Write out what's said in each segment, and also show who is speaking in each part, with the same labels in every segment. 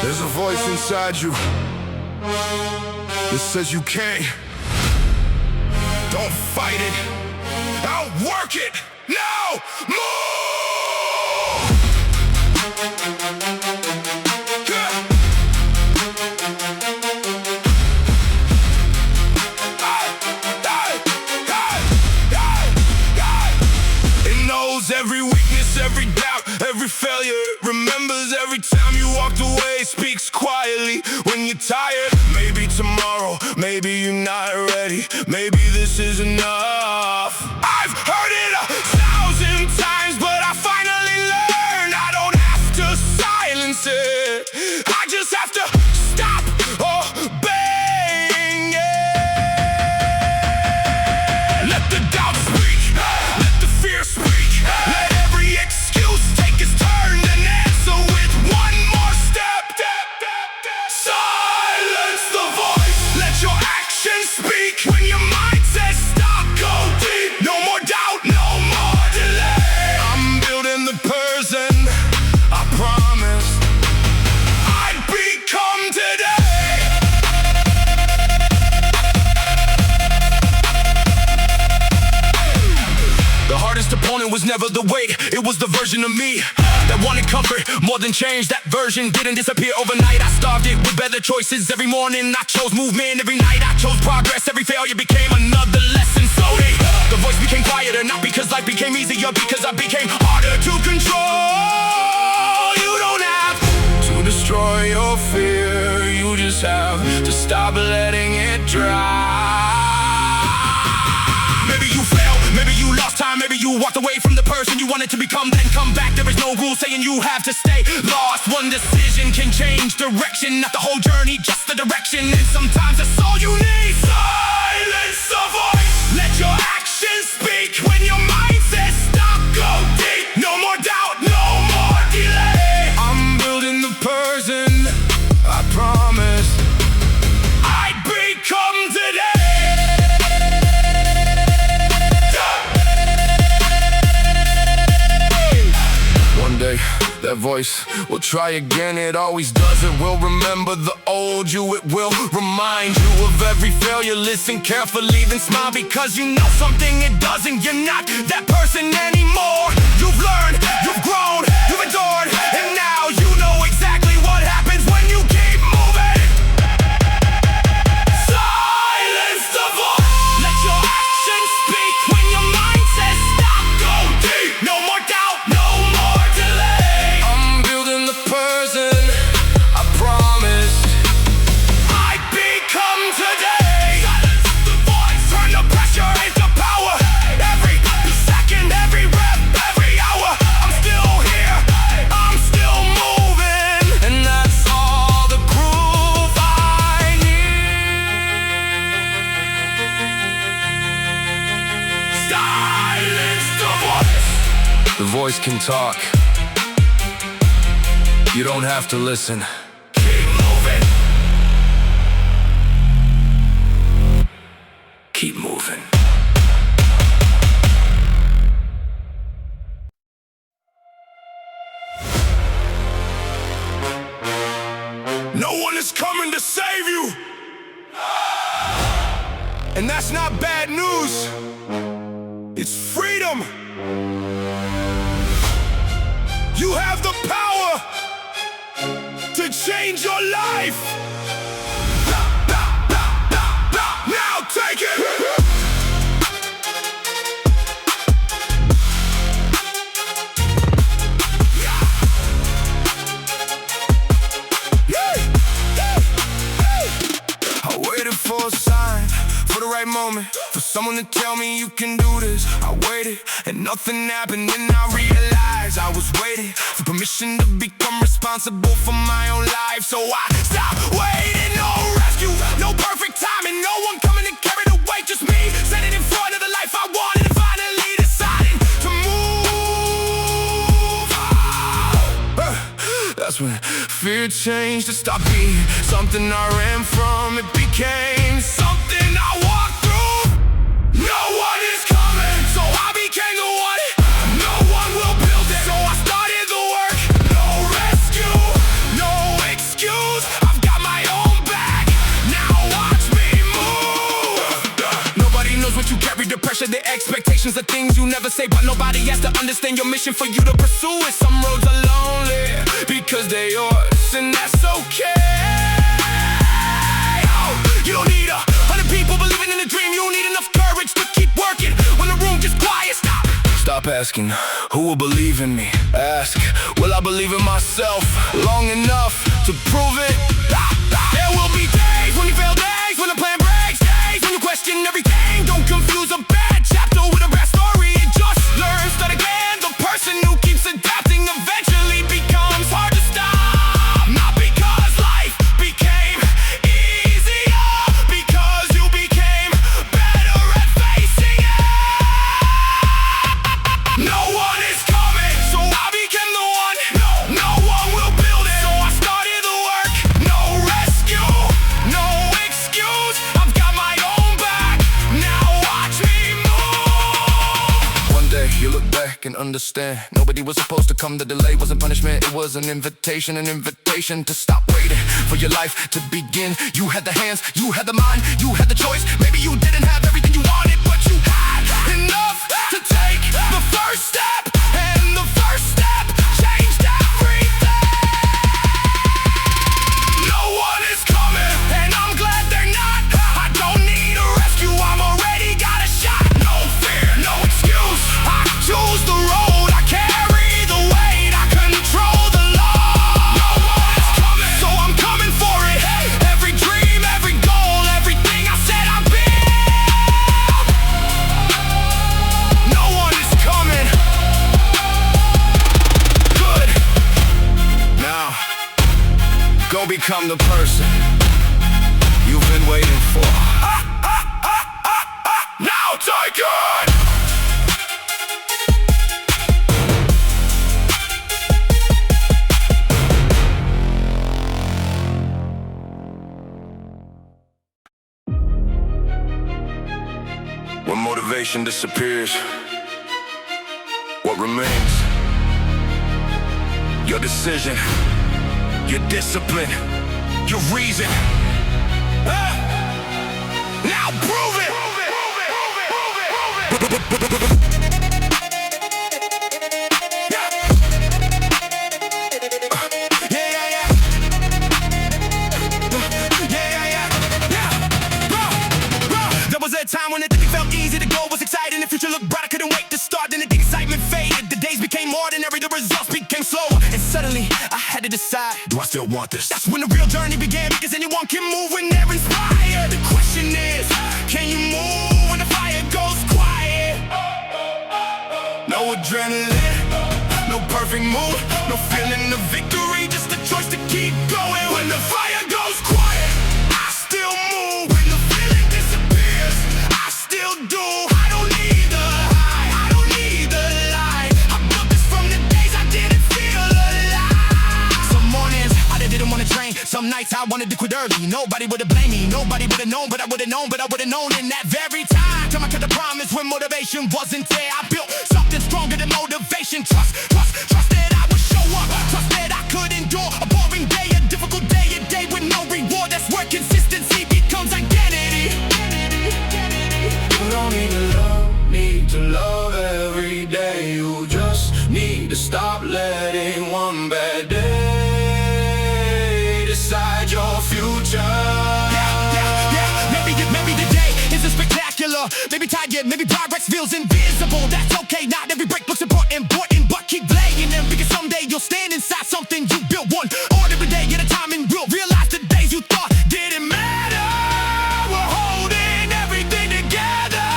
Speaker 1: There's a voice inside you that says you can't. Don't fight it, outwork it. Now, move! It knows every weakness, every doubt, every failure. It remembers every time you walked away. Speaks quietly when you're tired. Maybe tomorrow, maybe you're not ready. Maybe this is enough. I've heard it 1,000 times, but I finally learned I don't have to silence it. I just have to stop obeying it. Let the doubt speak, let the fear speak. Let every excuse take its turn and answer with one more step. Silence the voice, let your actions speak. When your mind says stop, go deep. No more doubt, no more delay. I'm building the person I promised I'd become today. The hardest opponent was never the weight, it was the version of me that wanted comfort more than change. That version didn't disappear overnight. I starved it with better choices. Every morning I chose movement, every night I chose progress. Every failure became another lesson. Slowly the voice became quieter, not because life became easier, because I became harder to control. You don't have to destroy your fear, you just have to stop letting it drown. Maybe you failed, maybe you lost time, maybe you walked away from the person you wanted to become. Then come back, there is no rule saying you have to stay lost. One decision can change direction, not the whole journey, just the direction. And sometimes that's all you need. Silence the voice, let your actions speak. When your mind says stop, go deep. No more doubt, no more delay. I'm building the person I promised I'd become today. That voice will try again, it always does. It will remember the old you, it will remind you of every failure. Listen carefully, then smile, because you know something it doesn't. You're not that person anymore. You've learned, you've grown, you've endured, and now you know exactly what happens when you keep moving. Silence the voice, let your actions speak. When your mind says stop, go deep. No more doubt, no more delay. Person I promised I'd become today. Silence the voice, turn the pressure into power. Every second, every rep, every hour, I'm still here, I'm still moving, and that's all the groove I need. Silence the voice. The voice can talk, you don't have to listen. Keep moving. Keep moving. No one is coming to save you. And that's not bad news. It's freedom. You have the power to change your life. Now take it. I waited for a sign, for the right moment, for someone to tell me you can do this. I waited and nothing happened, and I realized I was waiting for permission to become responsible for my own life. So I stopped waiting, no rescue, no perfect timing, no one coming to carry the weight, just me standing in front of the life I wanted and finally deciding to move. That's when fear changed to stop being something I ran from. It became something I walked through. No one is coming, so I became the one. No one will build it, so I started the work. No rescue, no excuse. motivation's the things you never say, but nobody has to understand your mission for you to pursue it. Some roads are lonely because they're yours, and that's okay. Oh, you don't need 100 people believing in the dream. You need enough courage to keep working. When the room gets quiet, stop asking, who will believe in me? Ask, will I believe in myself long enough to prove it? There will be days when you fail, days when the plan breaks, days when you question everything. Don't confuse a bad chapter with a bad story. Just learn, start again. The person who keeps adapting eventually becomes hard to stop. Not because life became easier, because you became better at facing it. No one is coming, so I became the one. No one will build it, so I started the work. No rescue, no excuse. I've got my own back. Now watch me move. One day you look back and understand, nobody was supposed to come. The delay wasn't punishment, it was an invitation to stop waiting for your life to begin. You had the hands, you had the mind, you had the choice. Maybe you didn't have everything you wanted, but you had enough to take the first step. And the first step changed everything. No one is coming, and I'm glad they're not. I don't need a rescue, I'm already got a shot. No fear, no excuse, I choose the road. I carry the weight, I control the law. No one is coming, so I'm coming for it. Every dream, every goal, everything I said I built. No one is coming. Good. Now, go become the person you've been waiting for. Now take it! When motivation disappears, what remains? Your decision, your discipline, your reason. Now prove it! There was a time when it felt easy, the goal was exciting, the future looked bright, I couldn't wait to start. Then the excitement faded, the days became ordinary, the results became slower, and suddenly I had to decide, do I still want this? That's when the real journey began, because anyone can move when they're inspired. The question is, can you move when the fire goes quiet? No adrenaline, no perfect move, no feeling of victory, just a choice to keep going. When the fire goes quiet, I still move. When the feeling disappears, I still do. I don't need the high, I don't need the light. I built this from the days I didn't feel alive. Some mornings I didn't want to train, some nights I wanted to quit early. Nobody would have blamed me, nobody would have known, but I would have known, in that very time. Time I kept the promise when motivation wasn't there. I built something stronger than motivation. Trust that I would show up, trust that I could endure a boring day, a difficult day, a day with no reward. That's where consistency becomes identity. You don't need to love every day. You just need to stop letting one bad day decide your future. Maybe the day isn't spectacular, maybe tired, maybe progress feels invisible. That's okay, not every break looks important, but keep laying them, because someday you'll stand inside something you built. One ordinary day at a time, and we'll realize the days you thought didn't matter. We're holding everything together.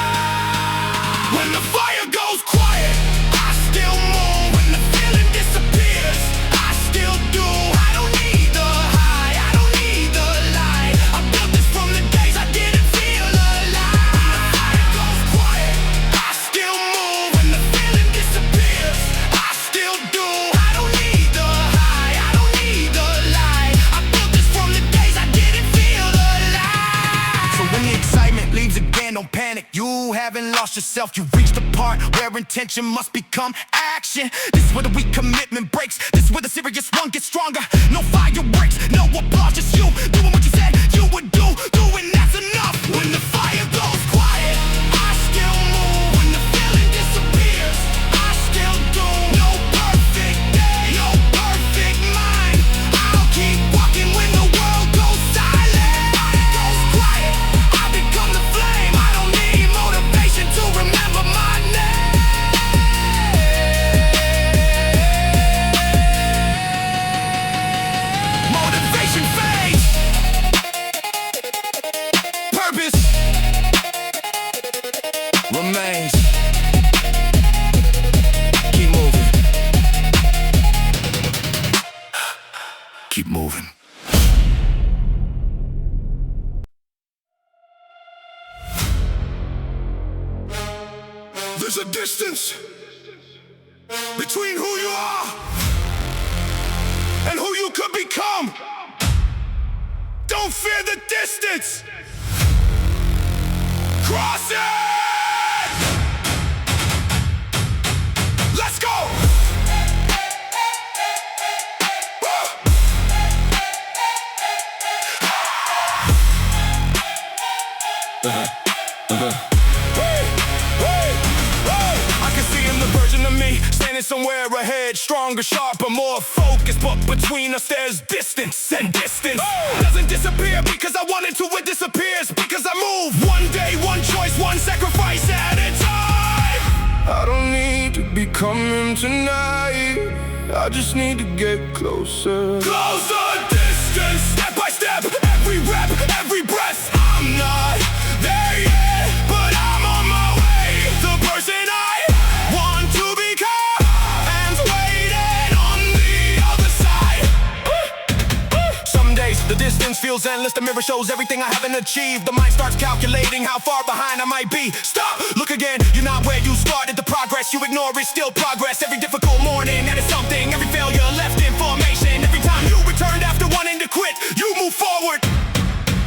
Speaker 1: When the fire goes quiet, I still move. When the feeling disappears, I still do. I don't need the high, I don't need the light. I built this from the days I didn't feel alive. When the fire goes quiet, I still move. When the feeling disappears, I still do. I don't need the high, I don't need the light. I built this from the days I didn't feel alive. So when the excitement leaves again, don't panic. You haven't lost yourself, you reached the part where intention must become action. This is where the weak commitment breaks. This is where the serious one gets stronger. No fireworks, no applause, just you doing what you said you would do, doing that's enough. When the fire goes quiet, I still move. When the feeling There's a distance between who you are and who you could become. Don't fear the distance. Cross it! Let's go! Somewhere ahead, stronger, sharper, more focused. But between us there's distance, and distance doesn't disappear because I want it to, it disappears because I move. One day, one choice, one sacrifice at a time. I don't need to be coming tonight, I just need to get closer. Closer, distance, step by step, every rep, every breath. I'm not there yet, but I'm on my way. The person I want to become. The distance feels endless, the mirror shows everything I haven't achieved. The mind starts calculating how far behind I might be. Stop, look again, you're not where you started. The progress you ignore is still progress. Every difficult morning, that is something. Every failure left information. Every time you returned after wanting to quit, you move forward.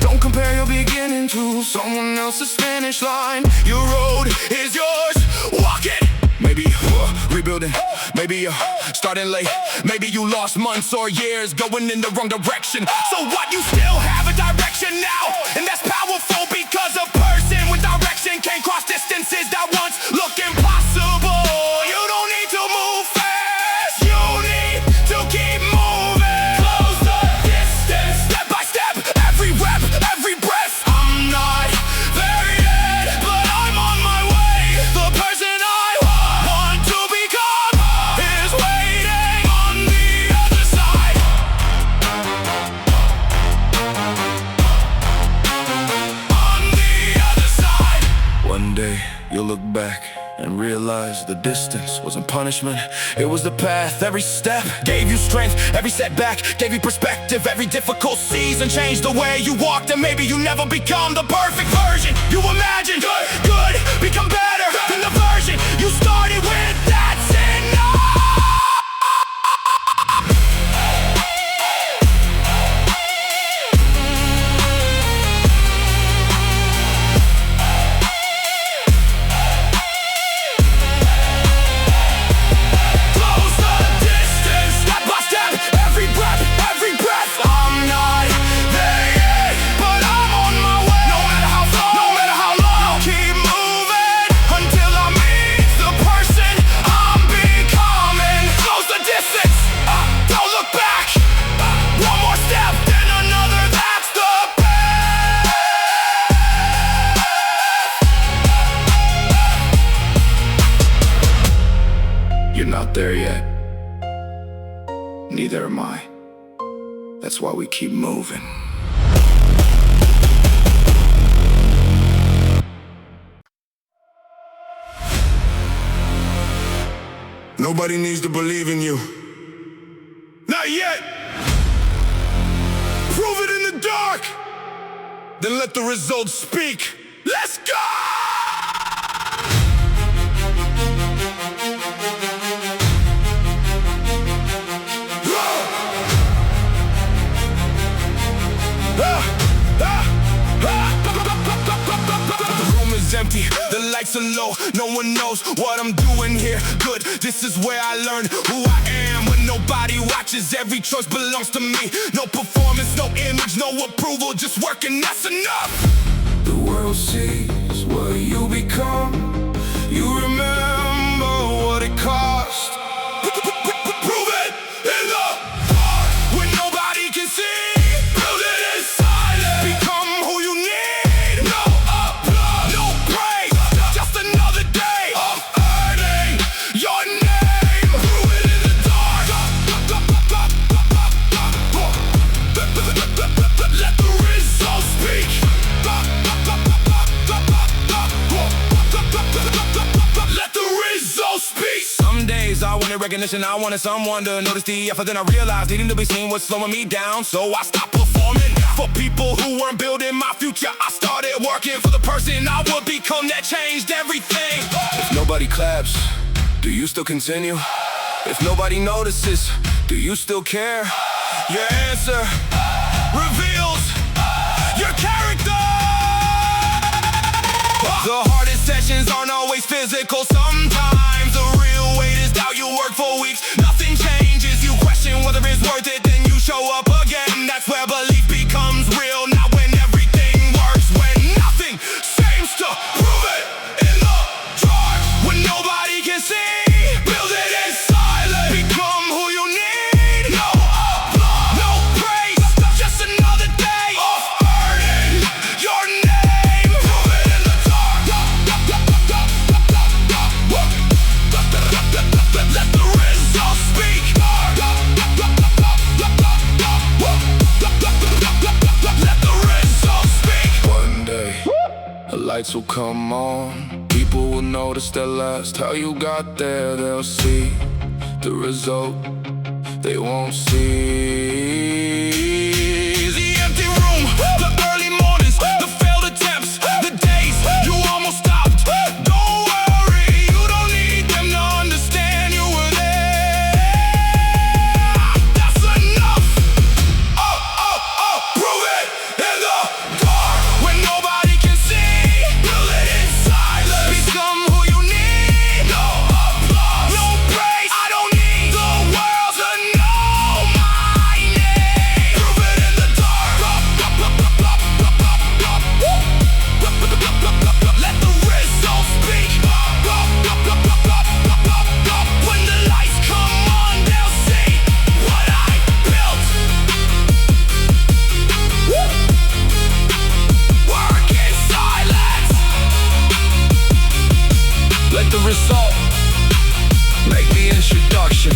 Speaker 1: Don't compare your beginning to someone else's finish line. Your road is yours, walk it. Maybe rebuilding, maybe starting late. Maybe you lost months or years going in the wrong direction. So what, you still have a direction now, and that's powerful because a person with direction can cross distances that once looked impossible. You don't need to move fast, you need to keep moving. Close the distance, step by step, every rep, every breath. I'm not there yet, but I'm on my way. The person I want to become is waiting on the other side. On the other side. One day you'll look back and realize the distance wasn't punishment, it was the path. Every step gave you strength, every setback gave you perspective. Every difficult season changed the way you walked, and maybe you never become the perfect version you imagined. Good, become better than the version you started with. That's enough. You're not there yet. Neither am I. That's why we keep moving. Nobody needs to believe in you. Not yet. Prove it in the dark. Then let the results speak. Let's go! Empty, the lights are low, no one knows what I'm doing here. Good, this is where I learned who I am. When nobody watches, every choice belongs to me. No performance, no image, no approval, just working, that's enough. The world sees what you become. You remember what it cost. Prove it in the dark when nobody can see. Build it in silence. Become who you need. No applause, no praise, just another day of earning your name. Prove it in the dark. Let the results speak. Let the results speak. Some days I wanted recognition, I wanted someone to notice the effort. Then I realized needing to be seen was slowing me down, so I stopped performing. For people who weren't building my future, I started working for the person I would become that changed everything. If nobody claps, do you still continue? If nobody notices, do you still care? Your answer reveals your character. The hardest sessions aren't always physical. Sometimes the real weight is doubt. You work for weeks, nothing changes. You question whether it's worth it, then you show up again. That's where belief becomes real. Not when everything works, when nothing seems to prove it in the dark. When nobody can see, build it in silence. Become who you need. No applause, no praise, just another day of earning your name. Prove it in the dark. Let the results speak. Let the results speak. One day, the lights will come on. People will notice at last how you got there. They'll see the result they won't see. The empty room, the early mornings, the failed attempts, the days you almost stopped. Don't worry, you don't need them to understand you were there. That's enough. Prove it in the dark. When nobody can see, build it in silence. Become who you need. No applause, no praise. I don't need the world to know my name. Prove it in the dark. Let the results speak. When the lights come on, they'll see what I built. Work in silence. Let the result make the introduction.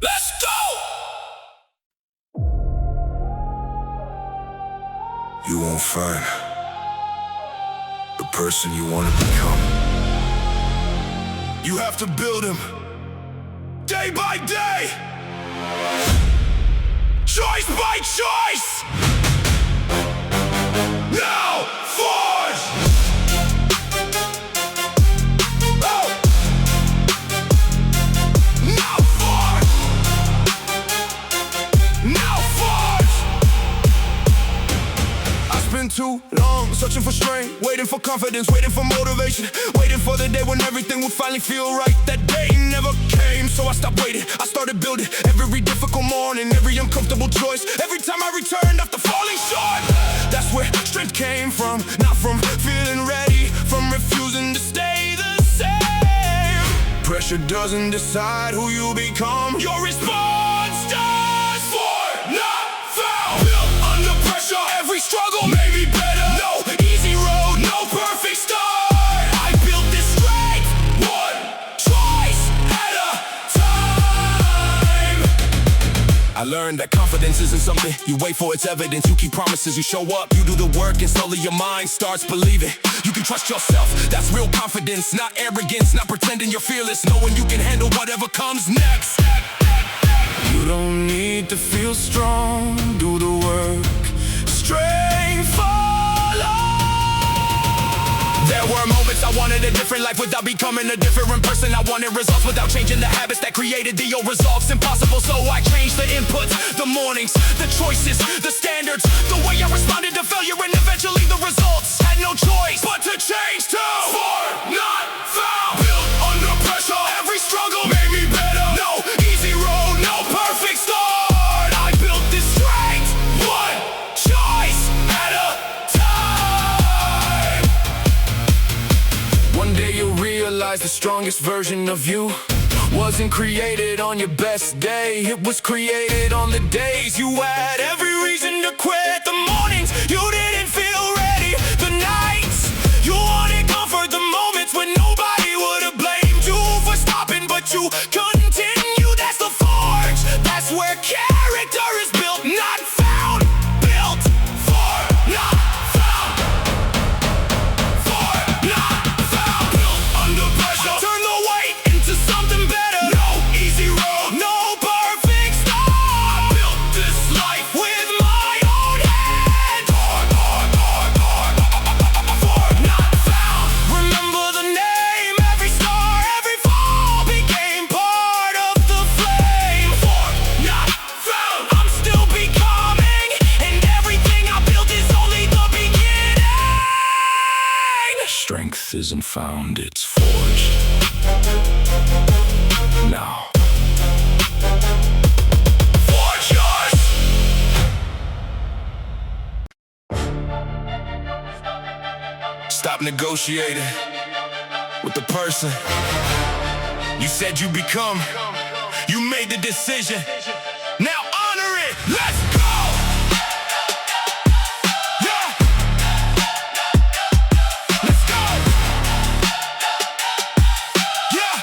Speaker 1: Let's go!
Speaker 2: You won't find the person you want to become.
Speaker 1: You have to build him day by day, choice by choice. Now forge. Oh. Now forge. Now forge. I spent too long searching for strength, waiting for confidence, waiting for motivation, waiting for the day when everything would finally feel right. That day never came, so I stopped waiting. I started building every difficult morning, every uncomfortable choice, every time I returned after falling short. That's where strength came from, not from feeling ready, from refusing to stay the same. Pressure doesn't decide who you become, your response does. For not found, built under pressure, every struggle made me better. No easy road, no perfect start. I built this strength, one choice at a time. I learned that confidence isn't something you wait for, it's evidence. You keep promises, you show up, you do the work, and slowly your mind starts believing. You can trust yourself, that's real confidence, not arrogance, not pretending you're fearless, knowing you can handle whatever comes next. You don't need to feel strong, do the work, strength follow. There were moments I wanted a different life without becoming a different person. I wanted results without changing the habits that created the old results. Impossible, so I changed the inputs, the mornings, the choices, the standards, the way I responded to failure, and eventually the results. Had no choice but to change too. For not found, built under pressure, every struggle made me better. No easy road, no perfect start. I built this strength, one choice at a time. One day you'll realize the strongest version of you wasn't created on your best day. It was created on the days you had every reason to quit. The mornings you didn't feel ready, the nights you wanted comfort, the moments when nobody would have blamed you for stopping, but you continue. That's the forge, that's where character is built, not found. Built for not found. For not found. Built under pressure, turn the weight into something better. No easy road, no perfect start. I built this life
Speaker 2: isn't found, it's forged. Now, forge yours! Stop negotiating with the person you said you become. You made the decision. Now honor it. Let's go! Yeah! Let's go! Yeah!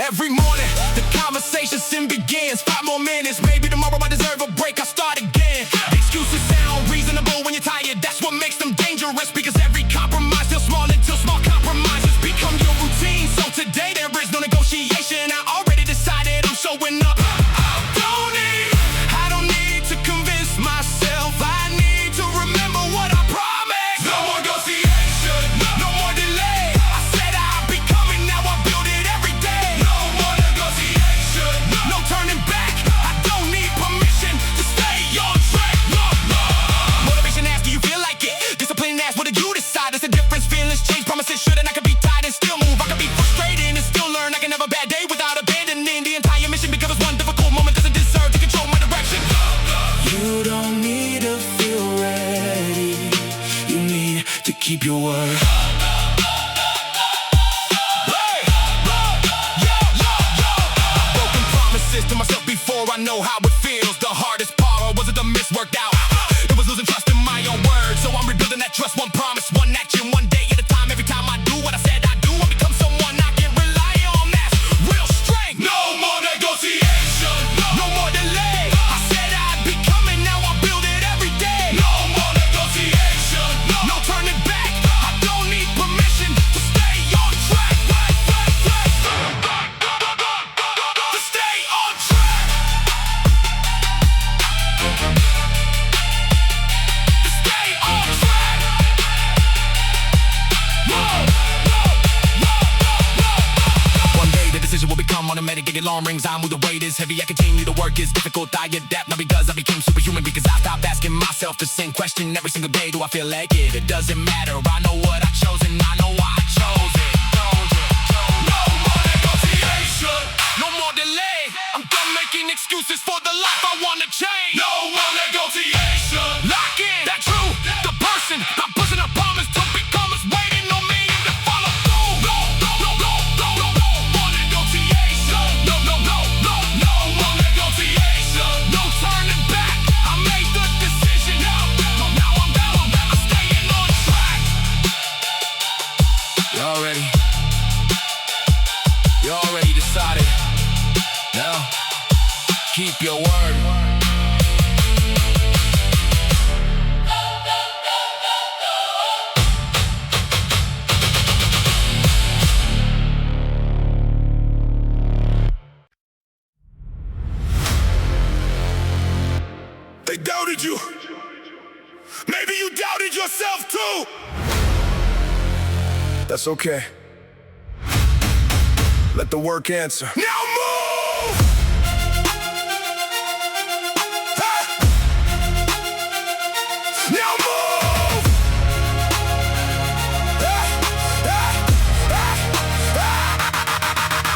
Speaker 2: Every morning, the conversation soon begins. 5 more minutes, maybe tomorrow I deserve a break. I'll start again. Excuses sound reasonable when you're tired. That's what makes them dangerous, because every compromise feels small until small compromises become your routine. So today there is no negotiation. I already decided I'm showing up. I don't need to convince myself. I need to remember what I promised. No more negotiation, no more delay. I said I'd be coming, now I build it every day. No more negotiation, no turning back. I don't need permission to stay on track. Motivation asks, do you feel like it? Discipline asks, what did you decide? There's a difference, feelings change, promises should, and I can be tied and still move. I can be frustrated and still learn. I can have a bad day without abandoning the entire mission, because one difficult moment doesn't deserve to control my direction. You don't need to feel ready. You need to keep your word. Broken promises to myself before I know how it feels. The hardest part wasn't the miss worked out. It was losing trust in my own words. So I'm rebuilding that trust, one promise, one action, one day at a time. Every time I do what I said I do, I become someone I can rely on. That's real strength. No more negotiation, no more delay. I said I'd be coming, now I build it every day. No more negotiation, no turning back. I don't need permission to stay on track. To stay on track. To stay on track. One day the decision will become automatic. Get alarm rings, I move, the weight is heavy. I continue to work, is difficult. I adapt, not because I became superhuman, because I stopped asking myself the same question every single day. Do I feel like it? It doesn't matter. I know what I chose and I know why I chose it. No more negotiation, no more delay. I'm done making excuses for the life I wanna change. No more negotiation. Lock in that true, the person I'm pushing a promise to become is waiting on me to follow through. No more negotiation. No more negotiation. No turning back. I made the decision. Now I'm down. I'm staying on track. Y'all ready? You already decided. Now, keep your word. They doubted you. Maybe you doubted yourself too. That's okay. Let the work answer. Now move! Hey! Now move!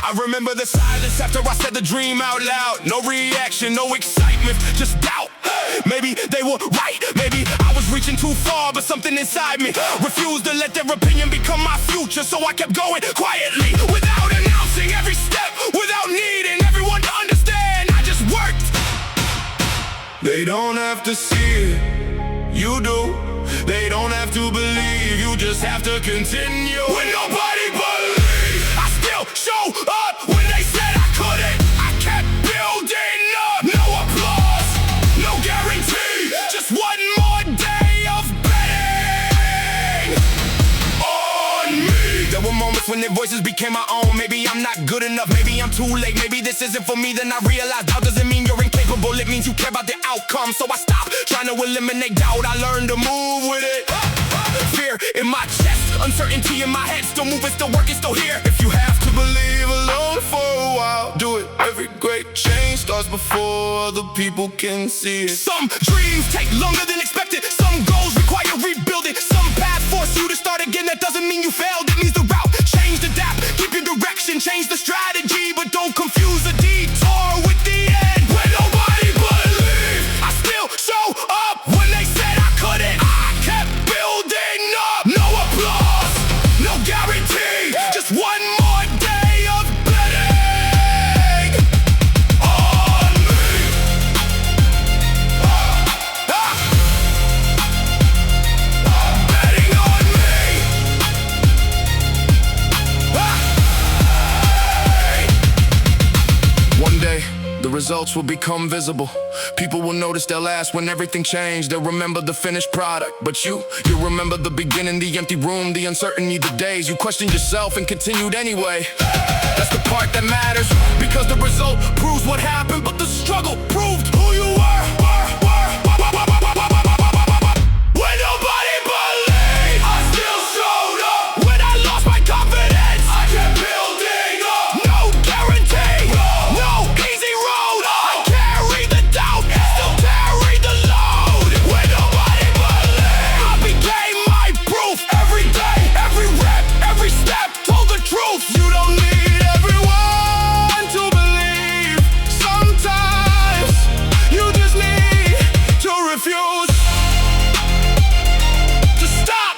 Speaker 2: I remember the silence after I said the dream out loud. No reaction, no excitement, just doubt. Maybe they were right, maybe I was reaching too far, but something inside me refused to let their opinion become my future. So I kept going quietly, without announcing every step, without needing everyone to understand. I just worked. They don't have to see it, you do. They don't have to believe, you just have to continue. When nobody believed, I still show up. When they said I couldn't, I kept building up. No applause, no guarantee, just one more day of betting on me. There were moments when their voices became my own. Maybe I'm not good enough, maybe I'm too late, maybe this isn't for me. Then I realized doubt doesn't mean you're incapable, it means you care about the outcome. So I stopped trying to eliminate doubt, I learned to move with it. Fear in my chest, uncertainty in my head, still moving, still working, still here. If you have to believe alone for a while, do it. Every great change starts before other people can see it. Some dreams take longer than expected, some goals require rebuilding, some paths for force you to start again, that doesn't mean you failed. It means the route changed, adapt, keep your direction, change the strategy, but don't confuse the detour with the end. When nobody believed, I still show up. When they said I couldn't, I kept building up. No applause, no guarantee, just one more day of betting on me. Betting on me. One day, the results will become visible. People will notice they'll ask when everything changed. They'll remember the finished product. But you remember the beginning, the empty room, the uncertainty, the days you questioned yourself and continued anyway. That's the part that matters, because the result proves what happened, but the struggle proved who you were. When nobody believed, I still showed up. When I lost my confidence, I kept building up. No guarantee, no easy road. I carried the doubt, still carried the load. When nobody believed, I became my proof. Every day, every rep, every step told the truth. You don't need everyone to believe. Sometimes you just need to refuse to stop.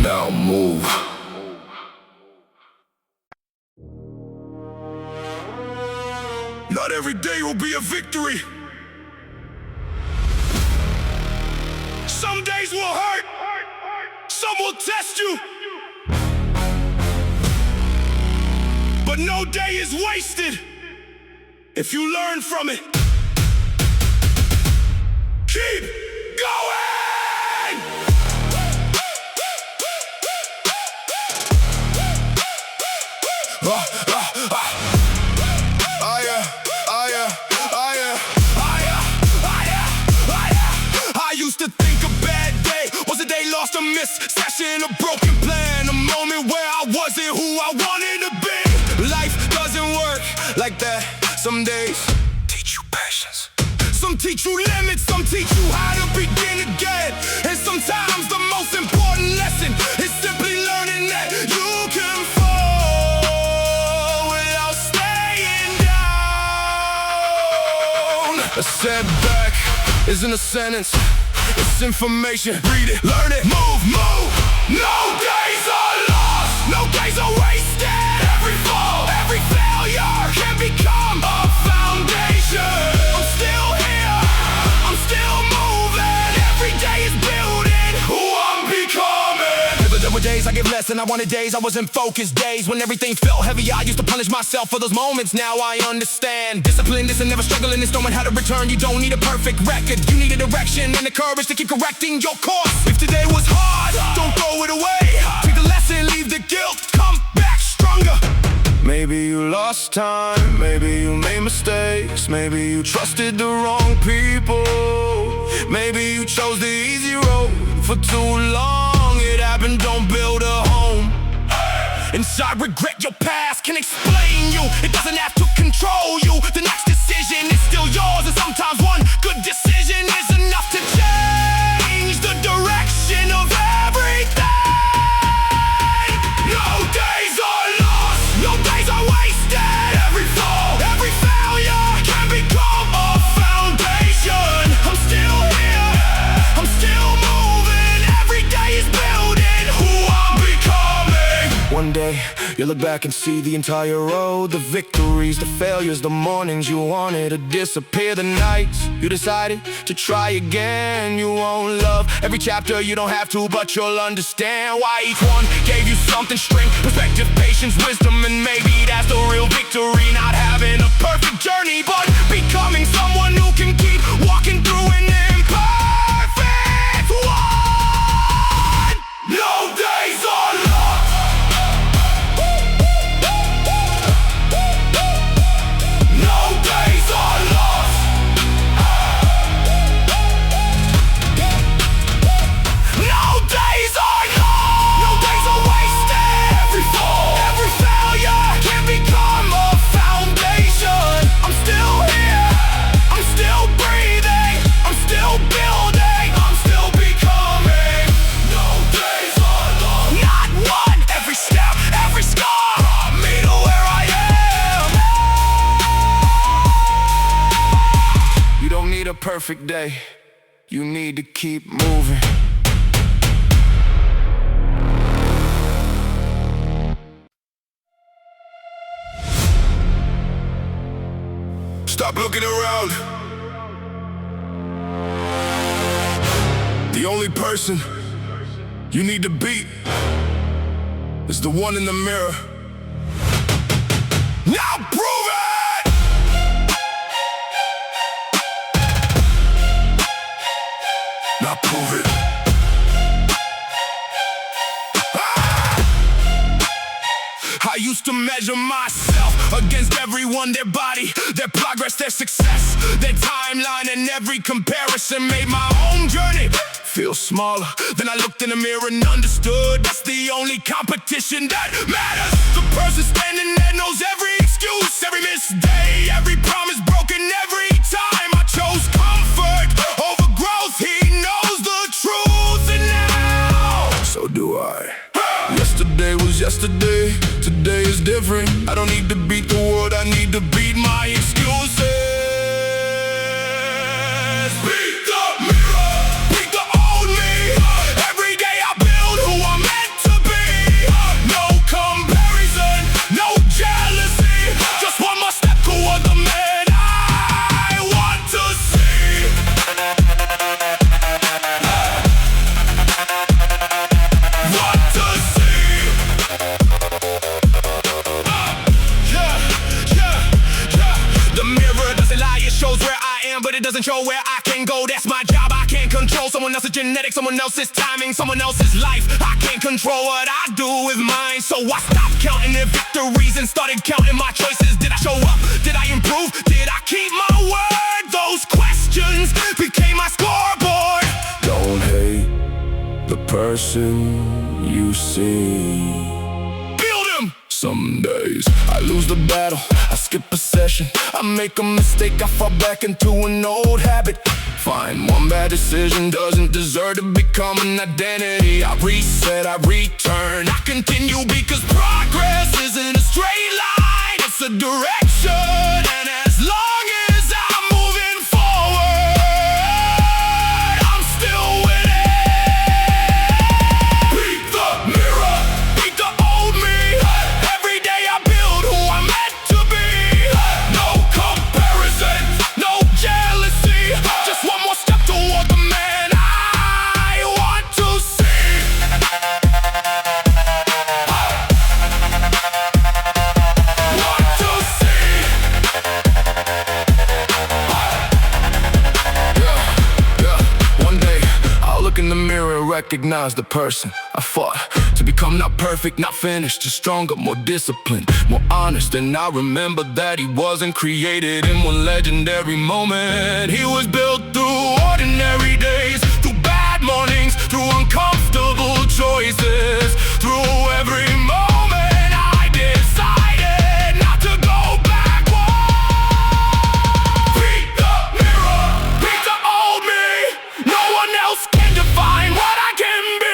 Speaker 2: Now move. Not every day will be a victory. Some days will hurt. Some will test you. But no day is wasted if you learn from it. Keep going! I used to think a bad day was a day lost or missed, session, a broken plan, a moment where I wasn't who I wanted to be. Life doesn't work like that. Some days teach you patience, some teach you limits, some teach you how to begin again. And sometimes the most important lesson is simply learning that you can fall without staying down. A setback isn't a sentence, it's information. Read it, learn it, move. No days are lost, no days are wasted. Every fall, every failure can become a foundation. I'm still here, I'm still moving. Every day is building who I'm becoming. There were days I gave less than I wanted, days I wasn't focused, days when everything felt heavy. I used to punish myself for those moments. Now I understand discipline isn't never struggling, it's knowing how to return. You don't need a perfect record, you need a direction and the courage to keep correcting your course. If today was hard, don't throw it away. Take the lesson, leave the guilt, come back stronger. Maybe you lost time, maybe you made mistakes, maybe you trusted the wrong people, maybe you chose the easy road for too long. It happened, don't build a home inside regret. Your past can explain you, it doesn't have to control you. The next decision is still yours, and sometimes one good decision is enough to change the direction of everything. No days are lost, no days are wasted. Every fall, every failure can become a foundation. I'm still here, I'm still moving. Every day is building who I'm becoming. One day you look back and see the entire road, the victories, the failures, the mornings you wanted to disappear, the nights you decided to try again. You won't love every chapter, you don't have to, but you'll understand why each one gave you something. Strength, perspective, patience, wisdom, and maybe that's the real victory. Not having a perfect journey, but becoming someone who can keep walking through an imperfect one. No days are lost, no days are lost. No days are lost, no days are wasted. Every fall, perfect day. You need to keep moving. Stop looking around. The only person you need to beat is the one in the mirror. Now prove it! Now prove it. I used to measure myself against everyone, their body, their progress, their success, their timeline, and every comparison made my own journey feel smaller. Then I looked in the mirror and understood that's the only competition that matters. The person standing there knows every excuse, every missed day, every promise broken, every time I chose comfort over growth. He knows the truth, and now so do I. Yesterday was yesterday, today is different. I don't need to beat the world, I need to beat my excuses. Beat the mirror, beat the old me. Every day I build who I'm meant to be. No comparison, no jealousy, just one more step toward the man I want to see. Want to see. The mirror doesn't lie, it shows where I am, but it doesn't show where I can go. That's my job, I can't control someone else's genetics, someone else's timing, someone else's life. I can't control what I do with mine, so I stopped counting the victories and started counting my choices. Did I show up? Did I improve? Did I keep my word? Those questions became my scoreboard. Don't hate the person you see. Some days I lose the battle, I skip a session, I make a mistake, I fall back into an old habit. Fine, one bad decision doesn't deserve to become an identity. I reset, I return, I continue because progress isn't a straight line, it's a direction. And as long as I'm moving forward, I'm still winning. Beat the mirror, beat the old me. Recognize the person I fought to become, not perfect, not finished, just stronger, more disciplined, more honest. And I remember that he wasn't created in one legendary moment. He was built through ordinary days, through bad mornings, through uncomfortable choices, through every moment I decided not to go backward. Beat the mirror, beat the old me. No one else can define what I can be.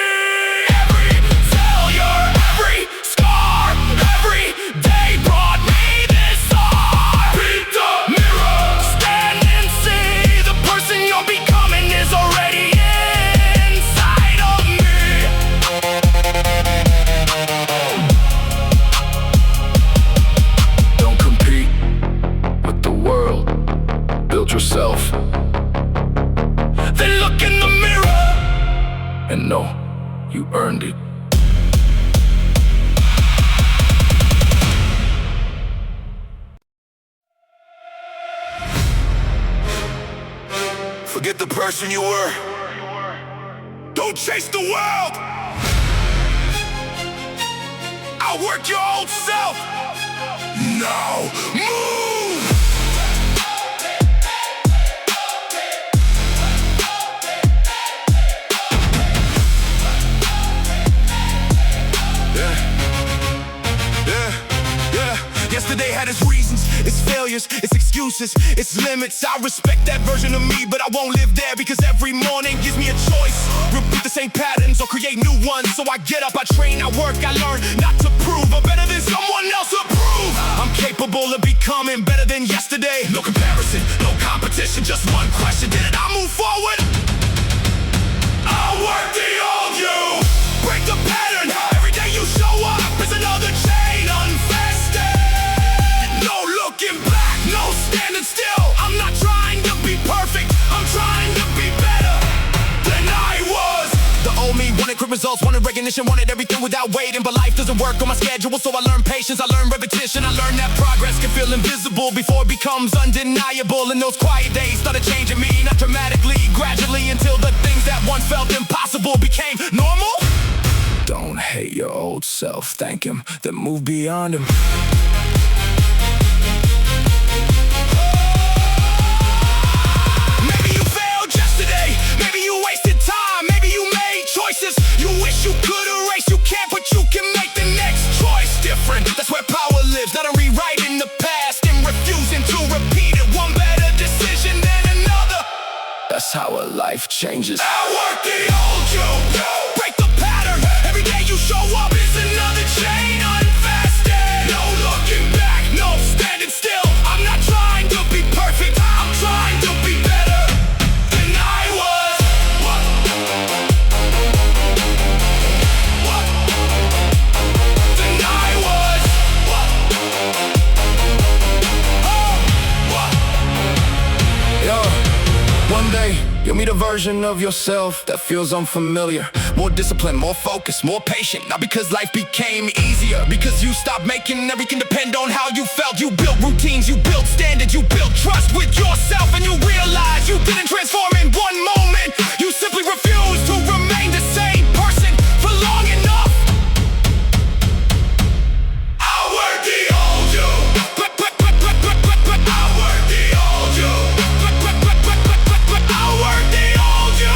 Speaker 2: Every failure, every scar, every day brought me this far. Beat the mirror, stand and see the person you're becoming is already inside of me. Don't compete with the world, build yourself. Then look in the mirror and know you earned it. Forget the person you were. Don't chase the world. Outwork your old self. Now move. Yesterday had its reasons. lessons, it's failures, it's excuses, it's limits. I respect that version of me, but I won't live there, because every morning gives me a choice. Repeat the same patterns or create new ones. So I get up, I train, I work, I learn, not to prove I'm better than someone else approve. I'm capable of becoming better than yesterday.
Speaker 1: No comparison, no competition, just one question: did
Speaker 2: I move forward? I'll work the old you, break the pattern. Every day you show up is another chain unfested. No looking back, no standing still. I'm not trying to be perfect, I'm trying to be better than I was.
Speaker 1: The old me wanted quick results, wanted recognition, wanted everything without waiting. But life doesn't work on my schedule, so I learned patience, I learned repetition. I learned that progress can feel invisible before it becomes undeniable. And those quiet days started changing me, not dramatically, gradually, until the things that once felt impossible became normal.
Speaker 2: Don't hate your old self, thank him, then move beyond him. Maybe you failed yesterday, maybe you wasted time, maybe you made choices you wish you could erase. You can't, but you can make the next choice different. That's where power lives, not in rewriting the past and refusing to repeat it. One better decision than another, that's how a life changes. I work the old you, break the pattern. Every day you show up is another chain unfested. No looking back, no standing still. I'm not trying to be perfect, I'm trying to be better than I was. What? Than I was. Yo, one day you'll meet a version of yourself that feels unfamiliar. More disciplined, more focused, more patient. Not because life became easier, because you stopped making everything depend on how you felt. You built routines, you built standards, you built trust with yourself. And you realized you didn't transform in one moment. You simply refused to remain the same person for long enough. I'll work the old you. I'll work the old you. I'll work the old you.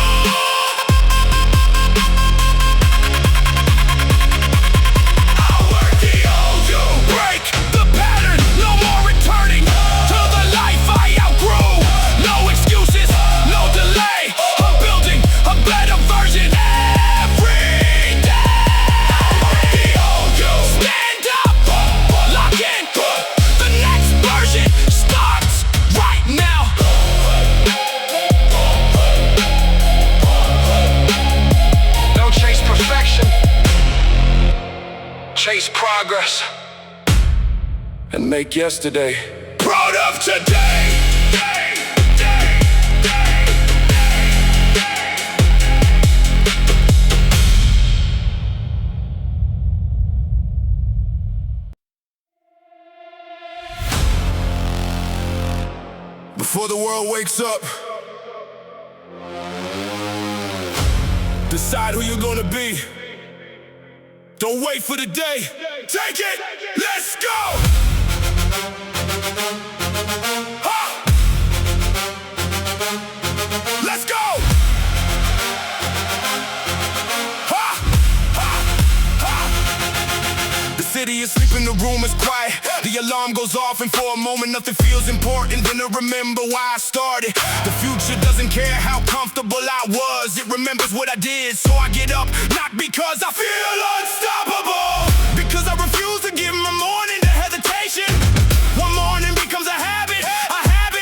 Speaker 2: I'll work the old you. Break the pattern, no more returning to the life I outgrew. No excuses, no delay. I'm building a better version every day. I'll work the old you. Stand up, lock in. The next version starts right now. Don't chase perfection, chase progress, and make yesterday proud of today. Before the world wakes up, decide who you're gonna be. Don't wait for the day. Take it, let's go! Ha! Let's go! Ha! Ha! Ha! The city is sleeping, the room is quiet. The alarm goes off, and for a moment nothing feels important. Then I remember why I started. The future doesn't care how comfortable I was. It remembers what I did, so I get up. Not because I feel unstoppable, because I refuse to give my morning to hesitation. One morning becomes a habit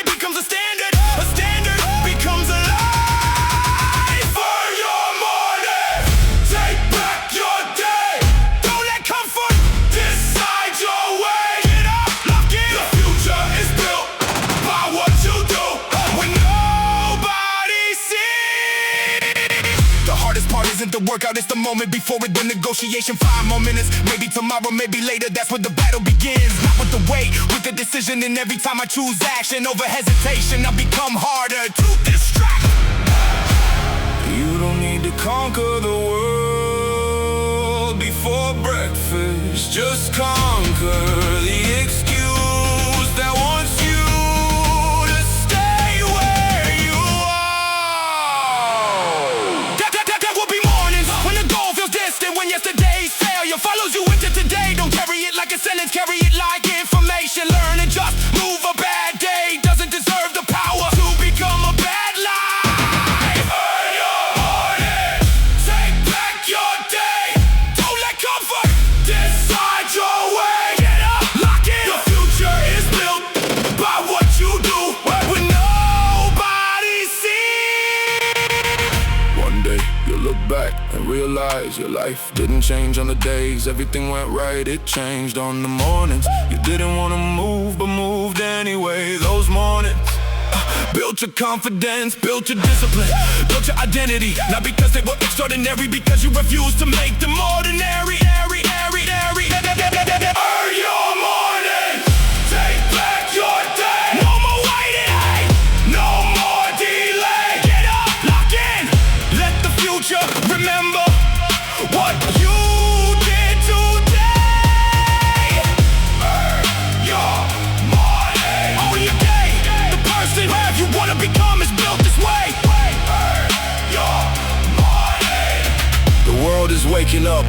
Speaker 2: becomes a standard becomes a life. For your morning, take back your day. Don't let comfort decide your way. Get up, lock in. The future is built by what you do when nobody sees. The hardest part isn't the workout, it's the moment before it, the negotiation. 5 more minutes, maybe tomorrow, maybe later. That's where the battle begins. Not with the weight, with the decision. And every time I choose action over hesitation, I become harder to distract. You don't need to conquer the world before breakfast. Just conquer the excuse that wants you to stay where you are. There will be mornings when the goal feels distant, when yesterday's failure follows you into today. Don't carry it like a sentence, carry it like information. Learn and just rise. Your life didn't change on the days everything went right. It changed on the mornings you didn't want to move, but moved anyway. Those mornings built your confidence, built your discipline, built your identity. Not because they were extraordinary, because you refused to make them ordinary. Earn your morning, take back your day. No more waiting, no more delay. Get up, lock in, let the future remember what you did today. Earn your morning. Own your day. The person you wanna become is built this way. Earn your morning. The world is waking up.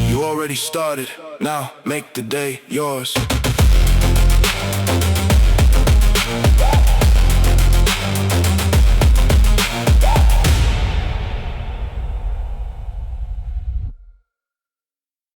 Speaker 2: You already started, now make the day yours.